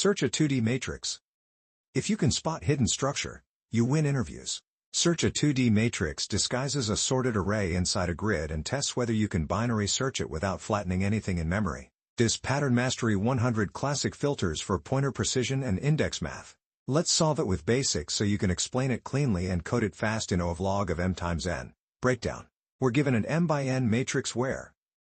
Search a 2D matrix. If you can spot hidden structure, you win interviews. Search a 2D matrix disguises a sorted array inside a grid and tests whether you can binary search it without flattening anything in memory. This Pattern Mastery 100 Classic Filters for Pointer Precision and Index Math. Let's solve it with basics so you can explain it cleanly and code it fast in O of log of m times n. Breakdown. We're given an m by n matrix where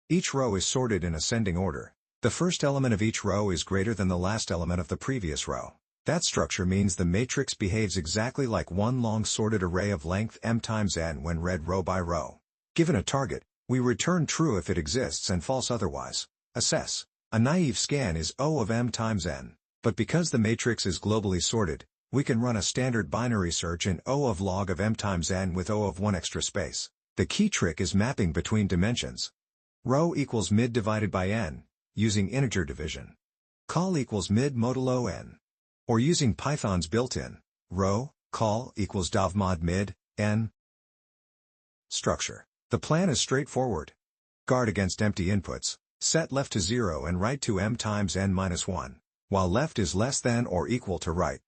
each row is sorted in ascending order. The first element of each row is greater than the last element of the previous row. That structure means the matrix behaves exactly like one long sorted array of length m times n when read row by row. Given a target, we return true if it exists and false otherwise. Assess. A naive scan is O of m times n, but because the matrix is globally sorted, we can run a standard binary search in O of log of m times n with O of 1 extra space. The key trick is mapping between dimensions. Row equals mid divided by n, using integer division. Col equals mid modulo n. Or using Python's built-in row, col equals dov mod mid, n. Structure. The plan is straightforward. Guard against empty inputs. Set left to 0 and right to m times n minus 1, while left is less than or equal to right.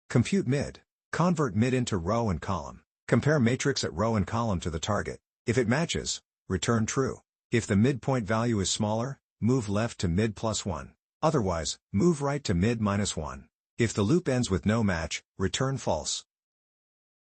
Compute mid. Convert mid into row and column. Compare matrix at row and column to the target. If it matches, return true. If the midpoint value is smaller, move left to mid plus 1. Otherwise, move right to mid minus 1. If the loop ends with no match, return false.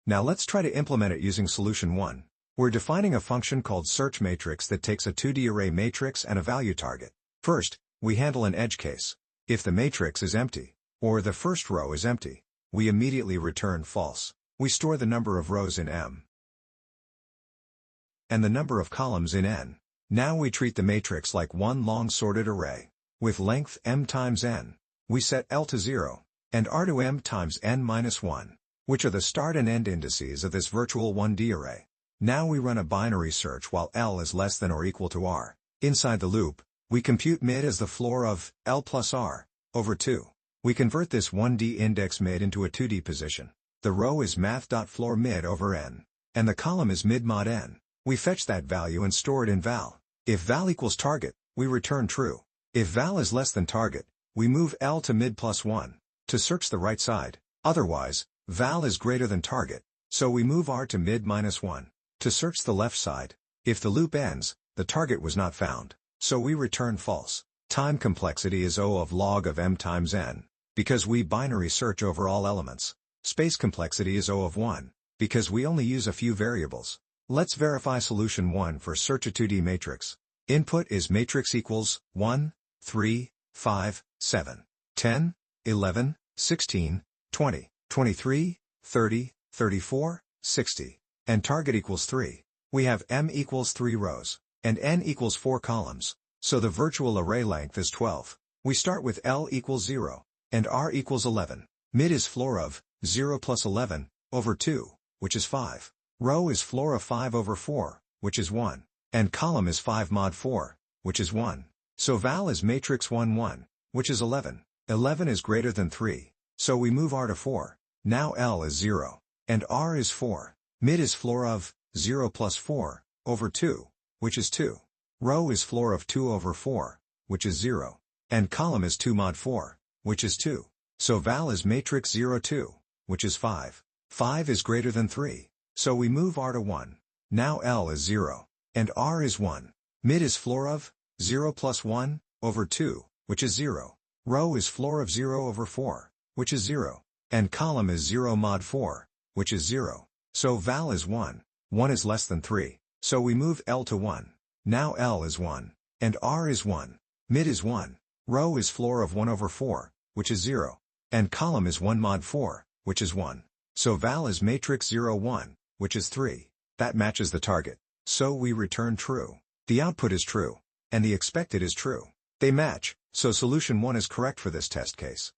Now let's try to implement it using solution 1. We're defining a function called search matrix that takes a 2D array matrix and a value target. First, we handle an edge case. If the matrix is empty, or the first row is empty, we immediately return false. We store the number of rows in M and the number of columns in N. Now we treat the matrix like one long sorted array. With length m times n, we set L to 0, and R to m times n minus 1, which are the start and end indices of this virtual 1D array. Now we run a binary search while L is less than or equal to R. Inside the loop, we compute mid as the floor of L plus R over 2. We convert this 1D index mid into a 2D position. The row is math.floor mid over n, and the column is mid mod n. We fetch that value and store it in val. If val equals target, we return true. If val is less than target, we move L to mid plus 1 to search the right side. Otherwise, val is greater than target, so we move R to mid minus 1 to search the left side. If the loop ends, the target was not found, so we return false. Time complexity is O of log of m times n, because we binary search over all elements. Space complexity is O of 1, because we only use a few variables. Let's verify solution 1 for search a 2D matrix. Input is matrix equals 1, 3, 5, 7, 10, 11, 16, 20, 23, 30, 34, 60. And target equals 3. We have m equals 3 rows, and n equals 4 columns, so the virtual array length is 12. We start with L equals 0, and R equals 11. Mid is floor of 0 plus 11, over 2, which is 5. Row is floor of 5 over 4, which is 1. And column is 5 mod 4, which is 1. So val is matrix 1 1, which is 11. 11 is greater than 3, so we move R to 4. Now L is 0, and R is 4. Mid is floor of 0 plus 4, over 2, which is 2. Row is floor of 2 over 4, which is 0. And column is 2 mod 4, which is 2. So val is matrix 0 2, which is 5. 5 is greater than 3, so we move R to 1. Now L is 0, and R is 1. Mid is floor of 0 plus 1, over 2, which is 0. Row is floor of 0 over 4, which is 0. And column is 0 mod 4, which is 0. So val is 1. 1 is less than 3, so we move L to 1. Now L is 1, and R is 1. Mid is 1. Row is floor of 1 over 4, which is 0. And column is 1 mod 4, which is 1. So val is matrix 0 1, which is 3. That matches the target, so we return true. The output is true, and the expected is true. They match, so solution 1 is correct for this test case.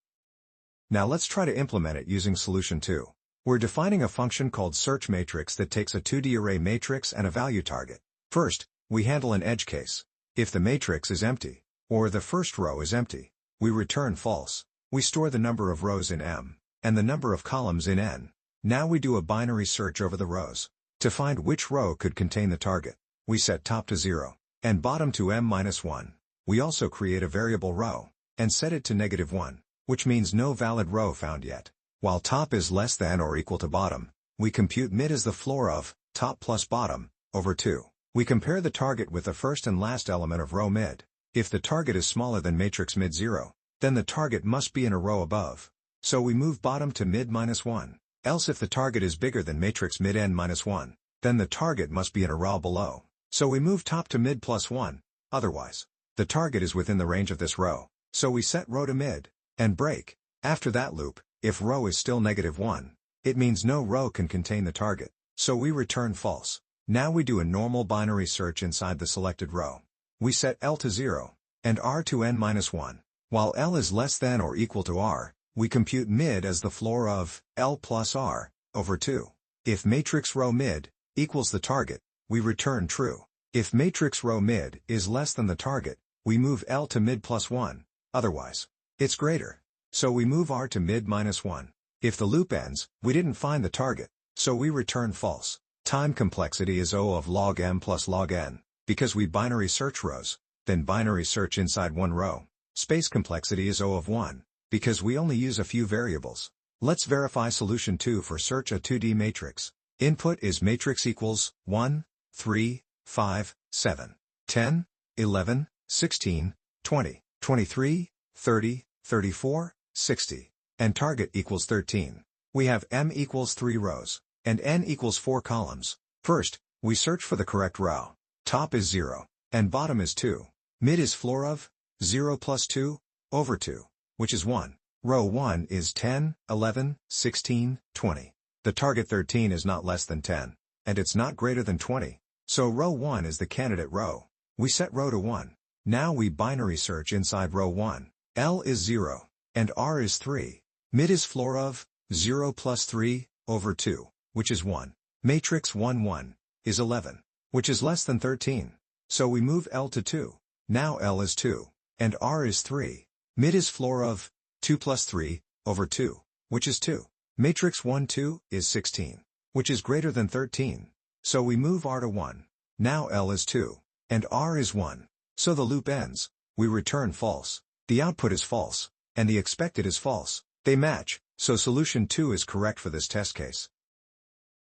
Now let's try to implement it using solution 2. We're defining a function called search matrix that takes a 2D array matrix and a value target. First, we handle an edge case. If the matrix is empty, or the first row is empty, we return false. We store the number of rows in M, and the number of columns in N. Now we do a binary search over the rows. To find which row could contain the target, we set top to 0, and bottom to m minus 1. We also create a variable row, and set it to -1. which means no valid row found yet. While top is less than or equal to bottom, we compute mid as the floor of top plus bottom over 2. We compare the target with the first and last element of row mid. If the target is smaller than matrix mid 0, then the target must be in a row above. So we move bottom to mid minus 1. Else if the target is bigger than matrix mid n minus 1, then the target must be in a row below. So we move top to mid plus 1, otherwise, the target is within the range of this row. So we set row to mid, and break. After that loop, if row is still -1, it means no row can contain the target, so we return false. Now we do a normal binary search inside the selected row. We set L to 0, and R to n minus 1. While L is less than or equal to R, we compute mid as the floor of L plus R over 2. If matrix row mid equals the target, we return true. If matrix row mid is less than the target, we move L to mid plus 1, otherwise, it's greater. So we move R to mid minus 1. If the loop ends, we didn't find the target, so we return false. Time complexity is O of log m plus log n, because we binary search rows, then binary search inside one row. Space complexity is O of 1, because we only use a few variables. Let's verify solution 2 for search a 2D matrix. Input is matrix equals 1, 3, 5, 7, 10, 11, 16, 20, 23, 30, 34, 60, and target equals 13. We have m equals 3 rows, and n equals 4 columns. First, we search for the correct row. Top is 0, and bottom is 2. Mid is floor of 0 plus 2 over 2, which is 1. Row 1 is 10, 11, 16, 20. The target 13 is not less than 10, and it's not greater than 20. So row 1 is the candidate row. We set row to 1. Now we binary search inside row 1. L is 0, and R is 3. Mid is floor of 0 plus 3 over 2, which is 1. Matrix 1, 1 is 11, which is less than 13. So we move L to 2. Now L is 2, and R is 3. Mid is floor of 2 plus 3 over 2, which is 2. Matrix 1, 2 is 16, which is greater than 13. So we move R to 1. Now L is 2, and R is 1. So the loop ends. We return false. The output is false, and the expected is false. They match, so solution 2 is correct for this test case.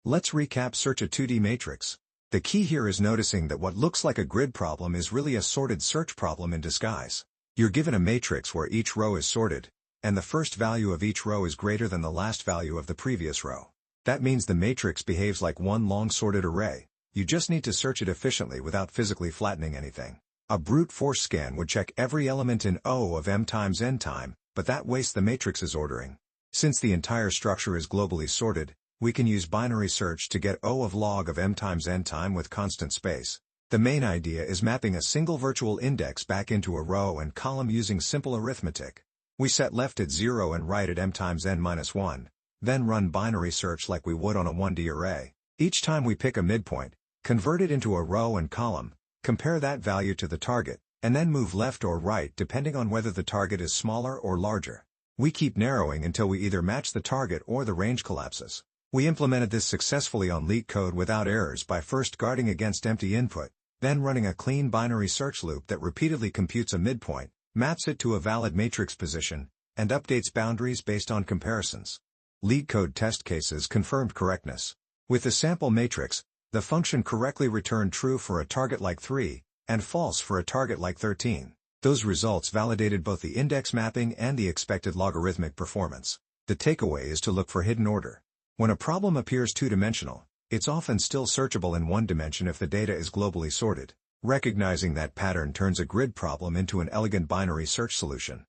Let's recap search a 2D matrix. The key here is noticing that what looks like a grid problem is really a sorted search problem in disguise. You're given a matrix where each row is sorted, and the first value of each row is greater than the last value of the previous row. That means the matrix behaves like one long sorted array. You just need to search it efficiently without physically flattening anything. A brute force scan would check every element in O of m times n time, but that wastes the matrix's ordering. Since the entire structure is globally sorted, we can use binary search to get O of log of m times n time with constant space. The main idea is mapping a single virtual index back into a row and column using simple arithmetic. We set left at 0 and right at m times n minus 1, then run binary search like we would on a 1D array. Each time we pick a midpoint, convert it into a row and column, compare that value to the target, and then move left or right depending on whether the target is smaller or larger. We keep narrowing until we either match the target or the range collapses. We implemented this successfully on LeetCode without errors by first guarding against empty input, then running a clean binary search loop that repeatedly computes a midpoint, maps it to a valid matrix position, and updates boundaries based on comparisons. LeetCode test cases confirmed correctness. With the sample matrix, the function correctly returned true for a target like 3, and false for a target like 13. Those results validated both the index mapping and the expected logarithmic performance. The takeaway is to look for hidden order. When a problem appears two-dimensional, it's often still searchable in one dimension if the data is globally sorted. Recognizing that pattern turns a grid problem into an elegant binary search solution.